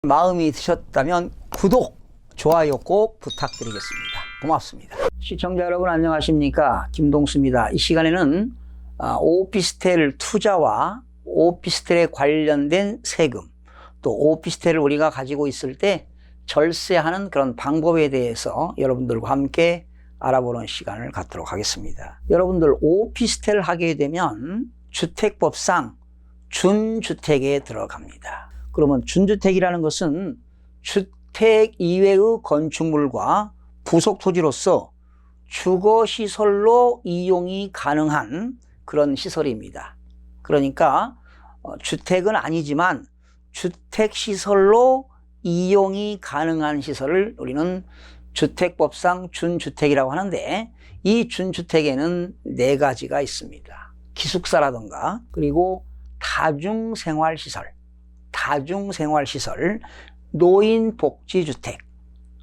마음이 드셨다면 구독, 좋아요 꼭 부탁드리겠습니다. 고맙습니다. 시청자 여러분 안녕하십니까? 김동수입니다. 이 시간에는 오피스텔 투자와 오피스텔에 관련된 세금, 또 오피스텔을 우리가 가지고 있을 때 절세하는 그런 방법에 대해서 여러분들과 함께 알아보는 시간을 갖도록 하겠습니다. 여러분들 오피스텔 하게 되면 주택법상 준주택에 들어갑니다. 그러면 준주택이라는 것은 주택 이외의 건축물과 부속 토지로서 주거시설로 이용이 가능한 그런 시설입니다. 그러니까 주택은 아니지만 주택시설로 이용이 가능한 시설을 우리는 주택법상 준주택이라고 하는데, 이 준주택에는 4가지가 있습니다. 기숙사라든가, 그리고 다중생활시설, 노인복지주택,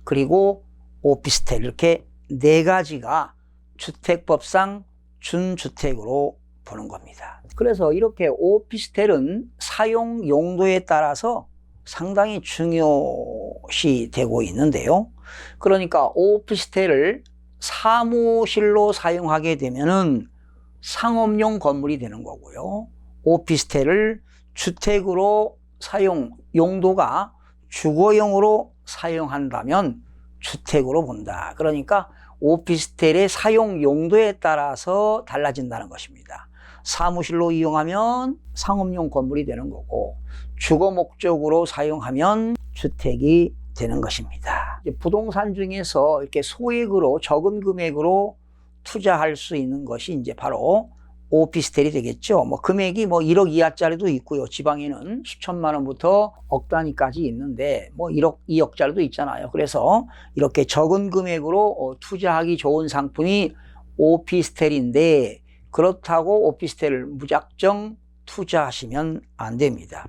그리고 오피스텔, 이렇게 4가지가 주택법상 준주택으로 보는 겁니다. 그래서 이렇게 오피스텔은 사용 용도에 따라서 상당히 중요시 되고 있는데요. 그러니까 오피스텔을 사무실로 사용하게 되면은 상업용 건물이 되는 거고요. 오피스텔을 주택으로 사용 용도가 주거용으로 사용한다면 주택으로 본다. 그러니까 오피스텔의 사용 용도에 따라서 달라진다는 것입니다. 사무실로 이용하면 상업용 건물이 되는 거고, 주거 목적으로 사용하면 주택이 되는 것입니다. 부동산 중에서 이렇게 소액으로 적은 금액으로 투자할 수 있는 것이 이제 바로 오피스텔이 되겠죠. 금액이 1억 이하짜리도 있고요. 지방에는 수천만 원부터 억 단위까지 있는데 1억, 2억짜리도 있잖아요. 그래서 이렇게 적은 금액으로 투자하기 좋은 상품이 오피스텔인데, 그렇다고 오피스텔을 무작정 투자하시면 안 됩니다.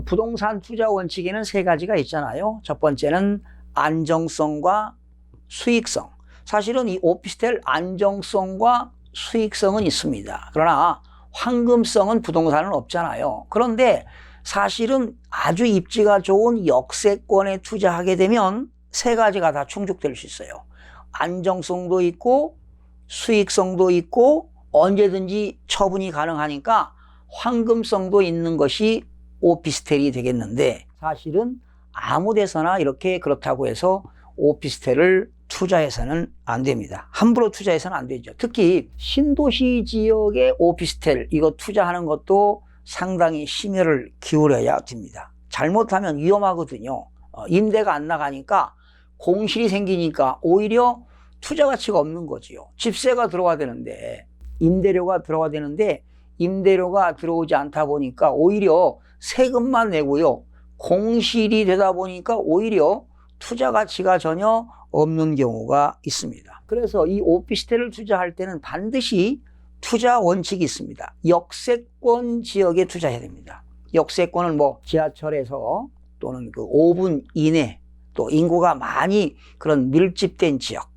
부동산 투자 원칙에는 3가지가 있잖아요. 첫 번째는 안정성과 수익성. 사실은 이 오피스텔 안정성과 수익성은 있습니다. 그러나 황금성은 부동산은 없잖아요. 그런데 사실은 아주 입지가 좋은 역세권에 투자하게 되면 3가지가 다 충족될 수 있어요. 안정성도 있고 수익성도 있고 언제든지 처분이 가능하니까 황금성도 있는 것이 오피스텔이 되겠는데, 사실은 아무 데서나 이렇게 그렇다고 해서 오피스텔을 투자해서는 안 됩니다. 함부로 투자해서는 안 되죠. 특히 신도시 지역의 오피스텔, 이거 투자하는 것도 상당히 심혈을 기울여야 됩니다. 잘못하면 위험하거든요. 임대가 안 나가니까 공실이 생기니까 오히려 투자 가치가 없는 거지요. 집세가 들어와야 되는데, 임대료가 들어와야 되는데 임대료가 들어오지 않다 보니까 오히려 세금만 내고요. 공실이 되다 보니까 오히려 투자 가치가 전혀 없는 경우가 있습니다. 그래서 이 오피스텔을 투자할 때는 반드시 투자 원칙이 있습니다. 역세권 지역에 투자해야 됩니다. 역세권은 지하철에서 또는 5분 이내, 또 인구가 많이 그런 밀집된 지역,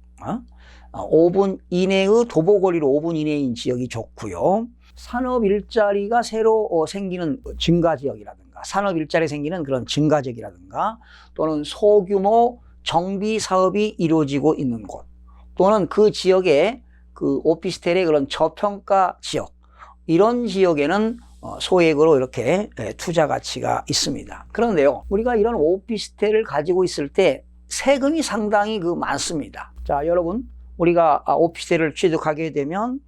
5분 이내의 도보거리로 5분 이내인 지역이 좋고요. 산업 일자리가 새로 생기는 증가지역이라든가, 산업 일자리 생기는 그런 증가지역이라든가, 또는 소규모 정비 사업이 이루어지고 있는 곳, 또는 그 지역에 그 오피스텔의 그런 저평가 지역, 이런 지역에는 소액으로 이렇게 투자 가치가 있습니다. 그런데요, 우리가 이런 오피스텔을 가지고 있을 때 세금이 상당히 많습니다. 자, 여러분, 우리가 오피스텔을 취득하게 되면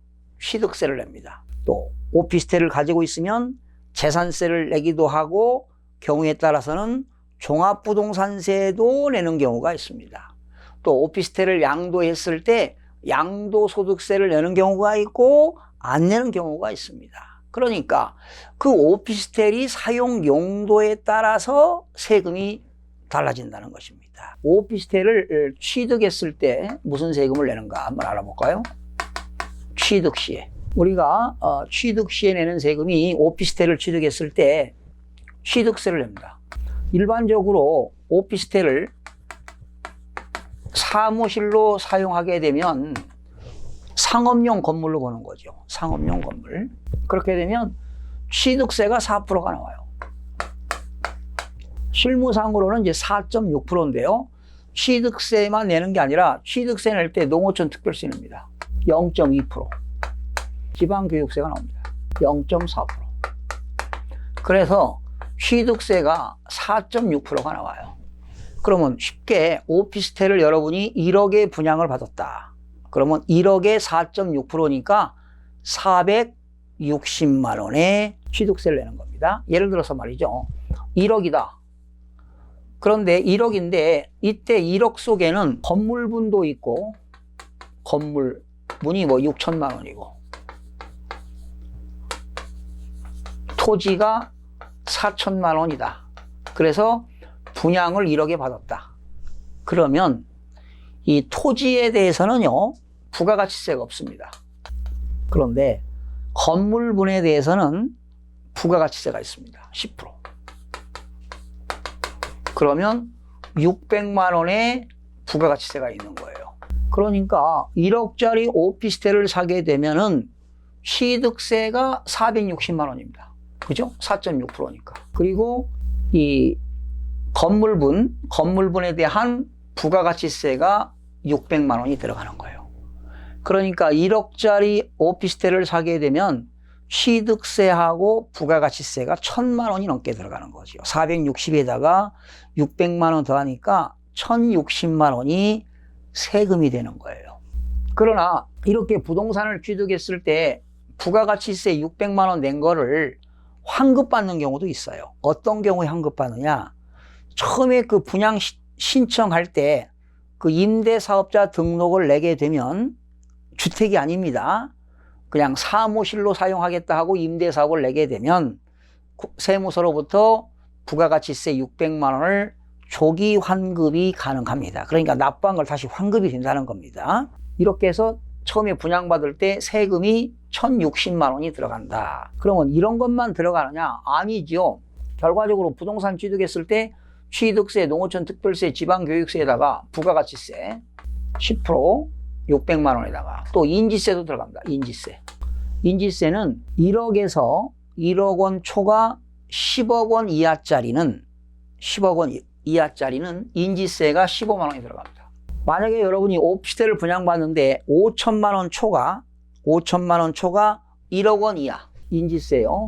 취득세를 냅니다. 또 오피스텔을 가지고 있으면 재산세를 내기도 하고, 경우에 따라서는 종합부동산세도 내는 경우가 있습니다. 또 오피스텔을 양도했을 때 양도소득세를 내는 경우가 있고 안 내는 경우가 있습니다. 그러니까 그 오피스텔이 사용 용도에 따라서 세금이 달라진다는 것입니다. 오피스텔을 취득했을 때 무슨 세금을 내는가 한번 알아볼까요? 취득 시에. 우리가 취득 시에 내는 세금이 오피스텔을 취득했을 때 취득세를 냅니다. 일반적으로 오피스텔을 사무실로 사용하게 되면 상업용 건물로 보는 거죠. 상업용 건물. 그렇게 되면 취득세가 4%가 나와요. 실무상으로는 이제 4.6%인데요. 취득세만 내는 게 아니라 취득세 낼 때 농어촌 특별세 냅니다. 0.2%. 지방교육세가 나옵니다. 0.4%. 그래서 취득세가 4.6%가 나와요. 그러면 쉽게 오피스텔을 여러분이 1억에 분양을 받았다. 그러면 1억에 4.6%니까 460만 원의 취득세를 내는 겁니다. 예를 들어서 말이죠. 1억이다. 그런데 1억인데 이때 1억 속에는 건물분도 있고 건물분이 뭐 6천만 원이고 토지가 4천만 원이다. 그래서 분양을 1억에 받았다. 그러면 이 토지에 대해서는요, 부가가치세가 없습니다. 그런데 건물분에 대해서는 부가가치세가 있습니다. 10%. 그러면 600만 원의 부가가치세가 있는 거예요. 그러니까 1억짜리 오피스텔을 사게 되면은 취득세가 460만 원입니다. 그죠? 4.6%니까. 그리고 이 건물분에 대한 부가가치세가 600만 원이 들어가는 거예요. 그러니까 1억짜리 오피스텔을 사게 되면 취득세하고 부가가치세가 1000만 원이 넘게 들어가는 거죠. 460에다가 600만 원 더하니까 1060만 원이 세금이 되는 거예요. 그러나 이렇게 부동산을 취득했을 때 부가가치세 600만 원 낸 거를 환급받는 경우도 있어요. 어떤 경우에 환급받느냐? 처음에 그 분양 신청할 때 그 임대사업자 등록을 내게 되면 주택이 아닙니다. 그냥 사무실로 사용하겠다 하고 임대사업을 내게 되면 세무서로부터 부가가치세 600만 원을 조기 환급이 가능합니다. 그러니까 납부한 걸 다시 환급이 된다는 겁니다. 이렇게 해서 처음에 분양받을 때 세금이 1060만 원이 들어간다. 그러면 이런 것만 들어가느냐? 아니죠. 결과적으로 부동산 취득했을 때 취득세, 농어촌 특별세, 지방교육세에다가 부가가치세 10%, 600만 원에다가 또 인지세도 들어갑니다. 인지세는 1억에서 1억 원 초과 10억 원 이하짜리는 인지세가 15만 원이 들어갑니다. 만약에 여러분이 오피스텔을 분양받는데 5천만 원 초과 1억 원 이하 인지세요.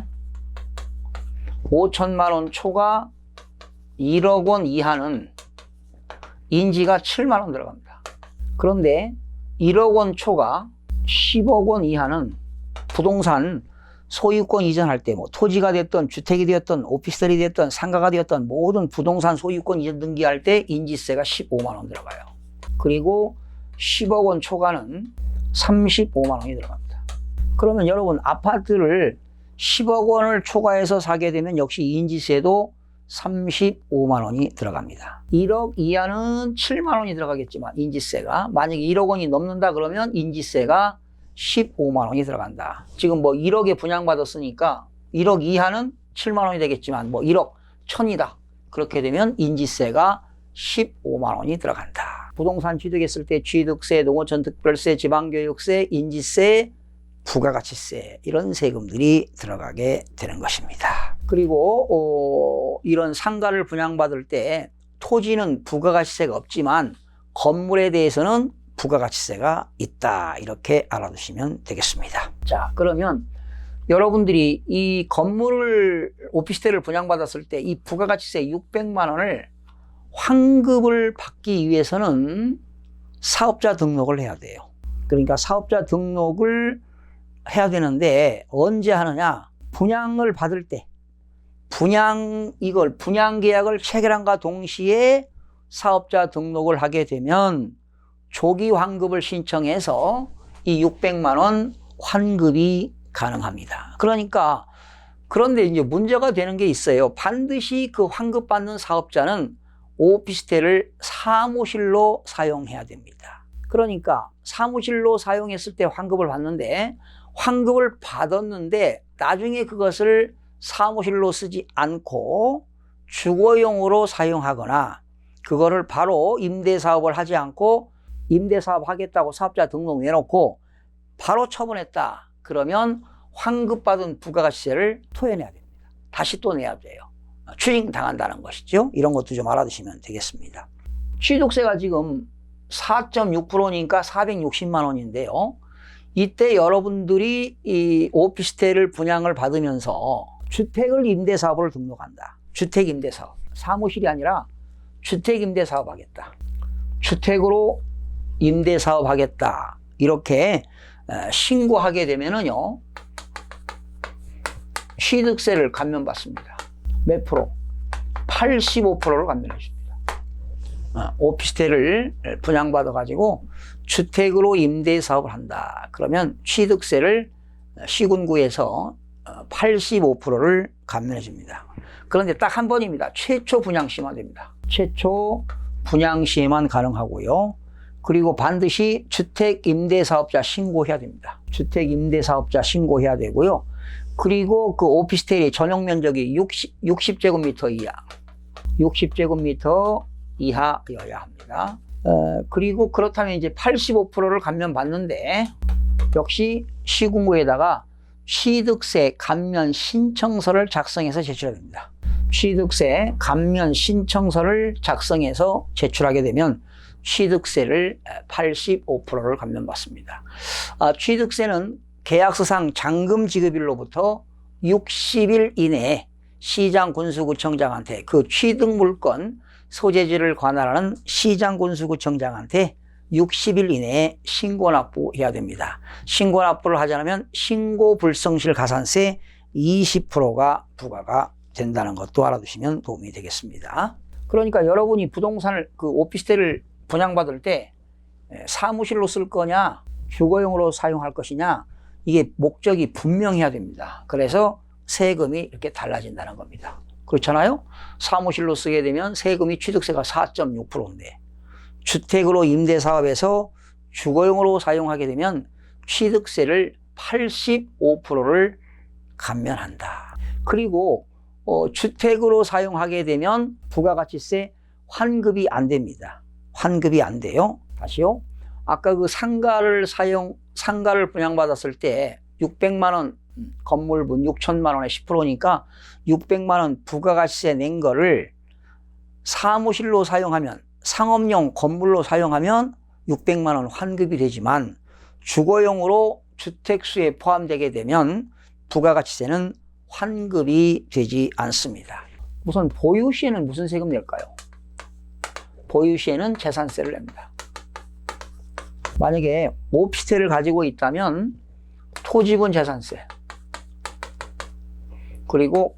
5천만 원 초과 1억 원 이하는 인지가 7만 원 들어갑니다. 그런데 1억 원 초과 10억 원 이하는 부동산 소유권 이전할 때 뭐 토지가 됐든 주택이 되었든 오피스텔이 됐든 상가가 되었든 모든 부동산 소유권 이전 등기할 때 인지세가 15만 원 들어가요. 그리고 10억 원 초과는 35만 원이 들어갑니다. 그러면 여러분 아파트를 10억 원을 초과해서 사게 되면 역시 인지세도 35만 원이 들어갑니다. 1억 이하는 7만 원이 들어가겠지만 인지세가 만약에 1억 원이 넘는다 그러면 인지세가 15만 원이 들어간다. 지금 뭐 1억에 분양받았으니까 1억 이하는 7만 원이 되겠지만 뭐 1억 1000이다. 그렇게 되면 인지세가 15만 원이 들어간다. 부동산 취득했을 때 취득세, 농어촌 특별세, 지방교육세, 인지세, 부가가치세 이런 세금들이 들어가게 되는 것입니다. 그리고 이런 상가를 분양받을 때 토지는 부가가치세가 없지만 건물에 대해서는 부가가치세가 있다. 이렇게 알아두시면 되겠습니다. 자, 그러면 여러분들이 이 건물을 오피스텔을 분양받았을 때 이 부가가치세 600만 원을 환급을 받기 위해서는 사업자 등록을 해야 돼요. 그러니까 사업자 등록을 해야 되는데 언제 하느냐? 분양을 받을 때 분양 계약을 체결함과 동시에 사업자 등록을 하게 되면 조기 환급을 신청해서 이 600만 원 환급이 가능합니다. 그런데 이제 문제가 되는 게 있어요. 반드시 그 환급받는 사업자는 오피스텔을 사무실로 사용해야 됩니다. 그러니까 사무실로 사용했을 때 환급을 받는데 환급을 받았는데 나중에 그것을 사무실로 쓰지 않고 주거용으로 사용하거나 그거를 바로 임대사업을 하지 않고 임대사업 하겠다고 사업자 등록 내놓고 바로 처분했다. 그러면 환급받은 부가가치세를 토해내야 됩니다. 다시 또 내야 돼요. 추징당한다는 것이죠. 이런 것도 좀 알아두시면 되겠습니다. 취득세가 지금 4.6%니까 460만 원인데요. 이때 여러분들이 이 오피스텔을 분양을 받으면서 주택을 임대사업을 등록한다. 주택임대사업. 사무실이 아니라 주택임대사업 하겠다. 주택으로 임대사업 하겠다. 이렇게 신고하게 되면은요, 취득세를 감면받습니다. 몇 프로? 85%를 감면해 줍니다. 오피스텔을 분양받아가지고 주택으로 임대사업을 한다. 그러면 취득세를 시군구에서 85%를 감면해 줍니다. 그런데 딱 한 번입니다. 최초 분양 시만 됩니다. 최초 분양 시에만 가능하고요. 그리고 반드시 주택임대사업자 신고해야 됩니다. 주택임대사업자 신고해야 되고요. 그리고 그 오피스텔의 전용 면적이 60제곱미터 이하, 60제곱미터 이하여야 합니다. 그리고 그렇다면 이제 85%를 감면받는데 역시 시군구에다가 취득세 감면 신청서를 작성해서 제출해야 됩니다. 취득세 감면 신청서를 작성해서 제출하게 되면 취득세를 85%를 감면받습니다. 취득세는 계약서상 잔금 지급일로부터 60일 이내에 시장군수구청장한테 그 취득물건 소재지를 관할하는 시장군수구청장한테 60일 이내에 신고납부해야 됩니다. 신고납부를 하지 않으면 신고불성실 가산세 20%가 부과가 된다는 것도 알아두시면 도움이 되겠습니다. 그러니까 여러분이 부동산을 그 오피스텔을 분양받을 때 사무실로 쓸 거냐 주거용으로 사용할 것이냐 이게 목적이 분명해야 됩니다. 그래서 세금이 이렇게 달라진다는 겁니다. 그렇잖아요? 사무실로 쓰게 되면 세금이 취득세가 4.6%인데 주택으로 임대사업에서 주거용으로 사용하게 되면 취득세를 85%를 감면한다. 그리고 주택으로 사용하게 되면 부가가치세 환급이 안 됩니다. 환급이 안 돼요. 다시요. 아까 그 상가를 분양받았을 때 600만 원 건물분 6천만 원에 10%니까 600만 원 부가가치세 낸 거를 사무실로 사용하면 상업용 건물로 사용하면 600만 원 환급이 되지만 주거용으로 주택수에 포함되게 되면 부가가치세는 환급이 되지 않습니다. 우선 보유시에는 무슨 세금 낼까요? 보유시에는 재산세를 냅니다. 만약에 오피스텔을 가지고 있다면 토지분 재산세 그리고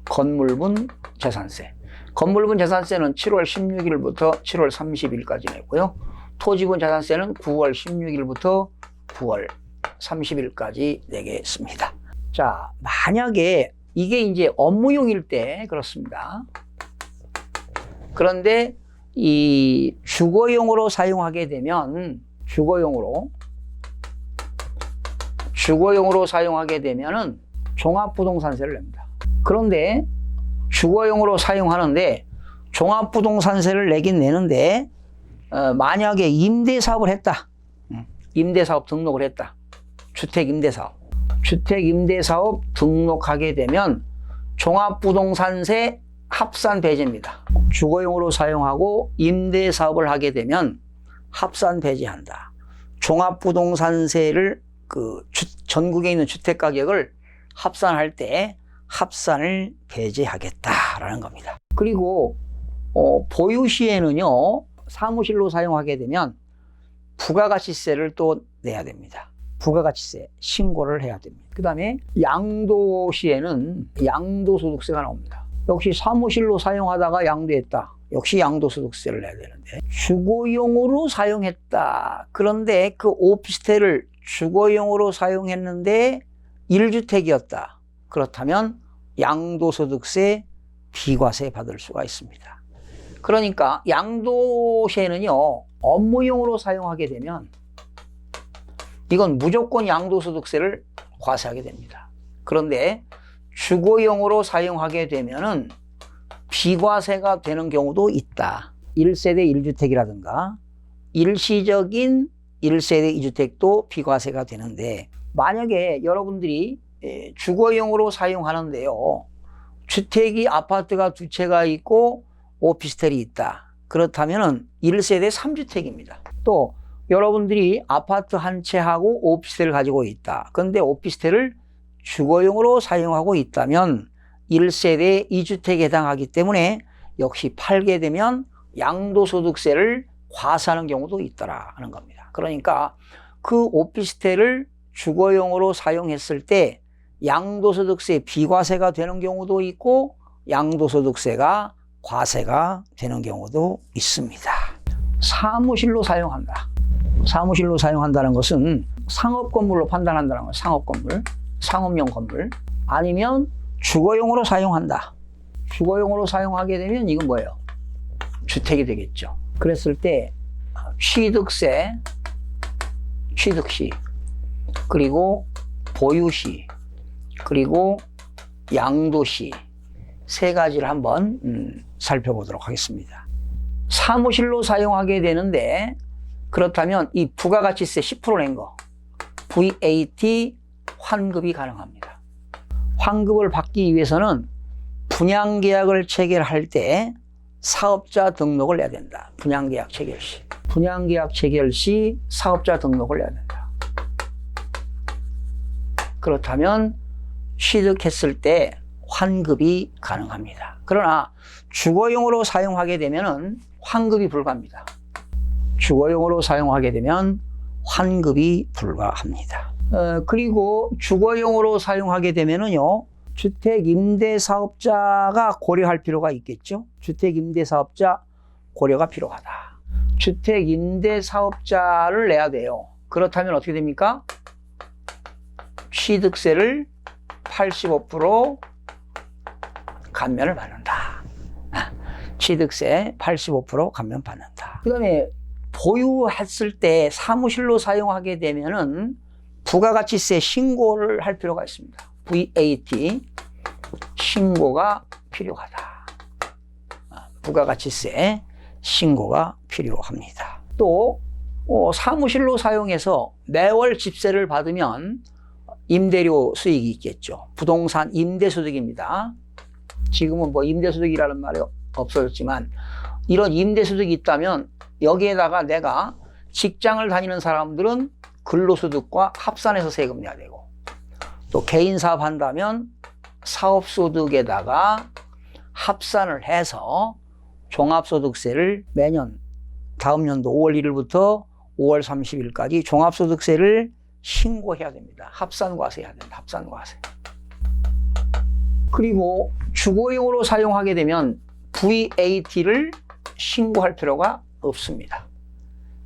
건물분 재산세. 건물분 재산세는 7월 16일부터 7월 30일까지 내고요. 토지분 재산세는 9월 16일부터 9월 30일까지 내겠습니다. 자, 만약에 이게 이제 업무용일 때 그렇습니다. 그런데 이 주거용으로 사용하게 되면 주거용으로 사용하게 되면은 종합부동산세를 냅니다. 그런데 주거용으로 사용하는데 종합부동산세를 내긴 내는데 만약에 임대사업을 했다. 임대사업 등록을 했다. 주택임대사업 등록하게 되면 종합부동산세 합산 배제입니다. 주거용으로 사용하고 임대사업을 하게 되면 합산 배제한다. 종합부동산세를 그 전국에 있는 주택가격을 합산할 때 합산을 배제하겠다라는 겁니다. 그리고 보유시에는요 사무실로 사용하게 되면 부가가치세를 또 내야 됩니다. 부가가치세 신고를 해야 됩니다. 그 다음에 양도시에는 양도소득세가 나옵니다. 역시 사무실로 사용하다가 양도했다. 역시 양도소득세를 내야 되는데 주거용으로 사용했다. 그런데 그 오피스텔을 주거용으로 사용했는데 1주택이었다. 그렇다면 양도소득세 비과세 받을 수가 있습니다. 그러니까 양도세는요 업무용으로 사용하게 되면 이건 무조건 양도소득세를 과세하게 됩니다. 그런데 주거용으로 사용하게 되면은 비과세가 되는 경우도 있다. 1세대 1주택이라든가 일시적인 1세대 2주택도 비과세가 되는데 만약에 여러분들이 주거용으로 사용하는데요. 주택이 아파트가 2채가 있고 오피스텔이 있다. 그렇다면 1세대 3주택입니다. 또 여러분들이 아파트 한 채하고 오피스텔을 가지고 있다. 그런데 오피스텔을 주거용으로 사용하고 있다면 1세대 2주택에 해당하기 때문에 역시 팔게 되면 양도소득세를 과세하는 경우도 있더라 하는 겁니다. 그러니까 그 오피스텔을 주거용으로 사용했을 때 양도소득세 비과세가 되는 경우도 있고 양도소득세가 과세가 되는 경우도 있습니다. 사무실로 사용한다. 사무실로 사용한다는 것은 상업건물로 판단한다는 거예요. 상업건물, 상업용 건물. 아니면 주거용으로 사용한다. 주거용으로 사용하게 되면 이건 뭐예요? 주택이 되겠죠. 그랬을 때 취득세, 취득시, 그리고 보유시, 그리고 양도시 세 가지를 한번 살펴보도록 하겠습니다. 사무실로 사용하게 되는데 그렇다면 이 부가가치세 10% 낸 거 VAT 환급이 가능합니다. 환급을 받기 위해서는 분양계약을 체결할 때 사업자 등록을 내야 된다. 분양계약 체결 시. 분양계약 체결 시 사업자 등록을 내야 된다. 그렇다면 취득했을 때 환급이 가능합니다. 그러나 주거용으로 사용하게 되면 환급이 불가합니다. 주거용으로 사용하게 되면 환급이 불가합니다. 그리고 주거용으로 사용하게 되면은요, 주택임대사업자가 고려할 필요가 있겠죠. 주택임대사업자 고려가 필요하다. 주택임대사업자를 내야 돼요. 그렇다면 어떻게 됩니까? 취득세를 85% 감면을 받는다. 취득세 85% 감면 받는다. 그 다음에 보유했을 때 사무실로 사용하게 되면은 부가가치세 신고를 할 필요가 있습니다. VAT 신고가 필요하다. 부가가치세 신고가 필요합니다. 또 사무실로 사용해서 매월 집세를 받으면 임대료 수익이 있겠죠. 부동산 임대소득입니다. 지금은 뭐 임대소득이라는 말이 없어졌지만 이런 임대소득이 있다면 여기에다가 내가 직장을 다니는 사람들은 근로소득과 합산해서 세금 내야 되고 또 개인사업 한다면 사업소득에다가 합산을 해서 종합소득세를 매년 다음 연도 5월 1일부터 5월 30일까지 종합소득세를 신고해야 됩니다. 합산과세 해야 됩니다. 합산과세. 그리고 주거용으로 사용하게 되면 VAT를 신고할 필요가 없습니다.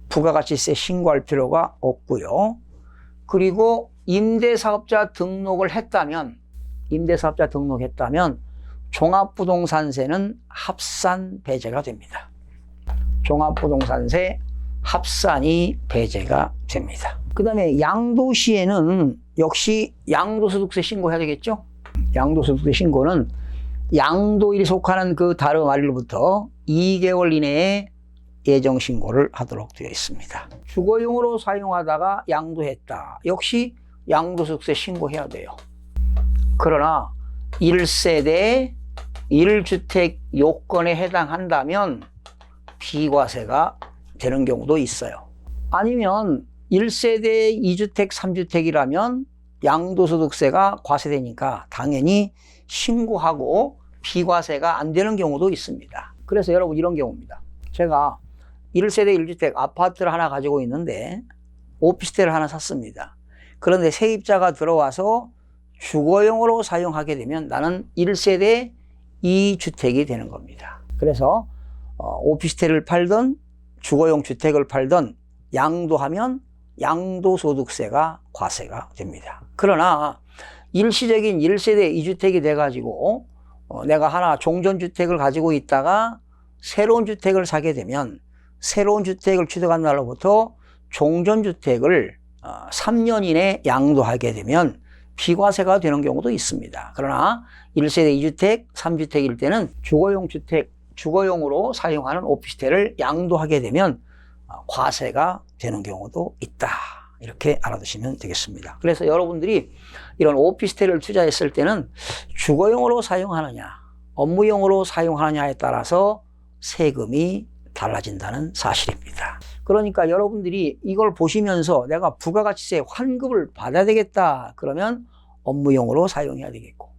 부가가치세 신고할 필요가 없고요. 그리고 임대사업자 등록을 했다면 종합부동산세는 합산 배제가 됩니다. 종합부동산세 합산이 배제가 됩니다. 그 다음에 양도시에는 역시 양도소득세 신고해야 되겠죠? 양도소득세 신고는 양도일이 속하는 그 다음 날로부터 2개월 이내에 예정신고를 하도록 되어 있습니다. 주거용으로 사용하다가 양도했다. 역시 양도소득세 신고해야 돼요. 그러나 1세대 1주택 요건에 해당한다면 비과세가 되는 경우도 있어요. 아니면 1세대 2주택 3주택이라면 양도소득세가 과세되니까 당연히 신고하고 비과세가 안 되는 경우도 있습니다. 그래서 여러분 이런 경우입니다. 제가 1세대 1주택 아파트를 하나 가지고 있는데 오피스텔을 하나 샀습니다. 그런데 세입자가 들어와서 주거용으로 사용하게 되면 나는 1세대 2주택이 되는 겁니다. 그래서 오피스텔을 팔든 주거용 주택을 팔든 양도하면 양도소득세가 과세가 됩니다. 그러나 일시적인 1세대 2주택이 돼가지고 내가 하나 종전주택을 가지고 있다가 새로운 주택을 사게 되면 새로운 주택을 취득한 날로부터 종전주택을 3년 이내 양도하게 되면 비과세가 되는 경우도 있습니다. 그러나 1세대 2주택, 3주택일 때는 주거용 주택, 주거용으로 사용하는 오피스텔을 양도하게 되면 과세가 되는 경우도 있다. 이렇게 알아두시면 되겠습니다. 그래서 여러분들이 이런 오피스텔을 투자했을 때는 주거용으로 사용하느냐, 업무용으로 사용하느냐에 따라서 세금이 달라진다는 사실입니다. 그러니까 여러분들이 이걸 보시면서 내가 부가가치세 환급을 받아야 되겠다 그러면 업무용으로 사용해야 되겠고,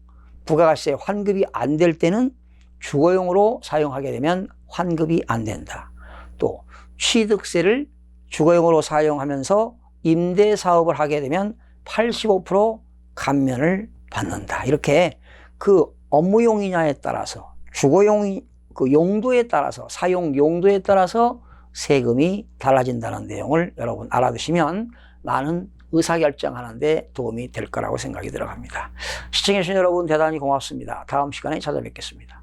부가가치세 환급이 안 될 때는 주거용으로 사용하게 되면 환급이 안 된다. 또 취득세를 주거용으로 사용하면서 임대사업을 하게 되면 85% 감면을 받는다. 이렇게 그 업무용이냐에 따라서, 주거용 그 용도에 따라서, 사용 용도에 따라서 세금이 달라진다는 내용을 여러분 알아두시면 많은 의사결정하는 데 도움이 될 거라고 생각이 들어갑니다. 시청해주신 여러분 대단히 고맙습니다. 다음 시간에 찾아뵙겠습니다.